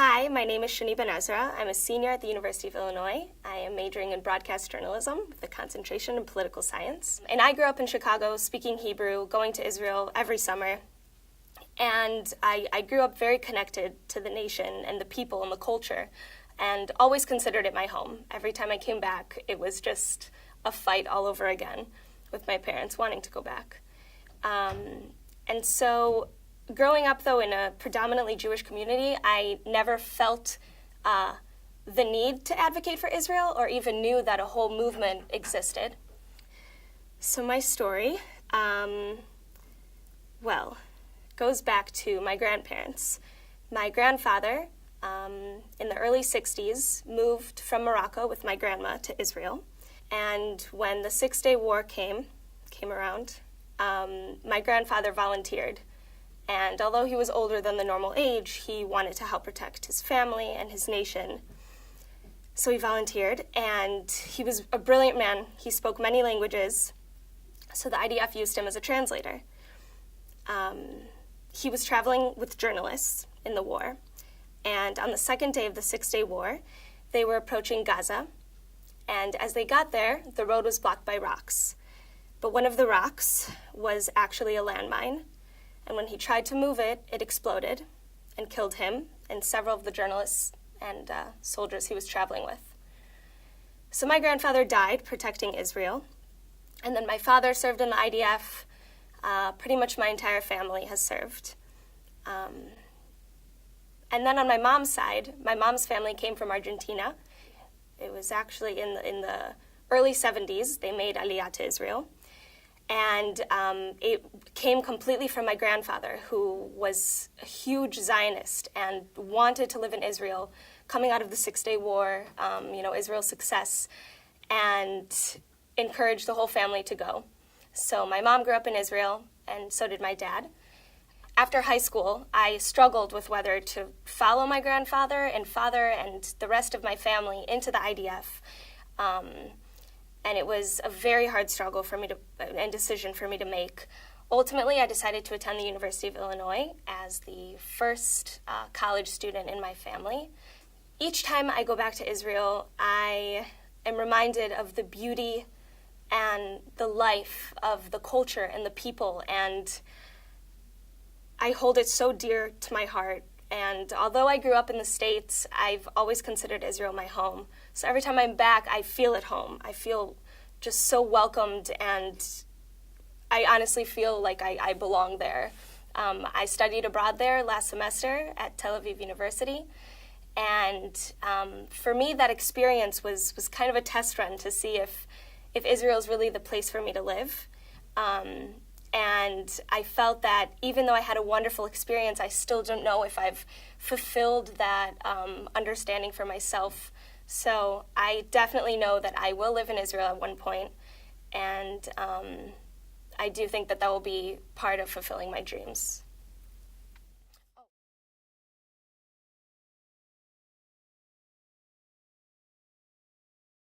Hi, my name is Shani Benezra. I'm a senior at the University of Illinois. I am majoring in broadcast journalism with a concentration in political science. And I grew up in Chicago speaking Hebrew, going to Israel every summer. And I grew up very connected to the nation and the people and the culture, and always considered it my home. Every time I came back, it was just a fight all over again with my parents wanting to go back. And so growing up, though, in a predominantly Jewish community, I never felt the need to advocate for Israel or even knew that a whole movement existed. So my story, goes back to my grandparents. My grandfather, in the early 60s, moved from Morocco with my grandma to Israel. And when the Six-Day War came around, my grandfather volunteered. And although he was older than the normal age, he wanted to help protect his family and his nation. So he volunteered, and he was a brilliant man. He spoke many languages, so the IDF used him as a translator. He was traveling with journalists in the war, and on the second day of the Six-Day War, they were approaching Gaza, and as they got there, the road was blocked by rocks. But one of the rocks was actually a landmine, and when he tried to move it, it exploded and killed him and several of the journalists and soldiers he was traveling with. So my grandfather died protecting Israel, and then my father served in the IDF. Pretty much my entire family has served. And then on my mom's side, my mom's family came from Argentina. It was actually in the early 70s, they made Aliyah to Israel. And it came completely from my grandfather, who was a huge Zionist and wanted to live in Israel, coming out of the Six-Day War, Israel's success, and encouraged the whole family to go. So my mom grew up in Israel, and so did my dad. After high school, I struggled with whether to follow my grandfather and father and the rest of my family into the IDF. And it was a very hard struggle for me and decision for me to make. Ultimately, I decided to attend the University of Illinois as the first college student in my family. Each time I go back to Israel, I am reminded of the beauty and the life of the culture and the people, and I hold it so dear to my heart. And although I grew up in the States, I've always considered Israel my home. So every time I'm back, I feel at home. I feel just so welcomed, and I honestly feel like I belong there. I studied abroad there last semester at Tel Aviv University, and for me, that experience was kind of a test run to see if Israel is really the place for me to live. And I felt that even though I had a wonderful experience, I still don't know if I've fulfilled that understanding for myself. So I definitely know that I will live in Israel at one point, and I do think that will be part of fulfilling my dreams.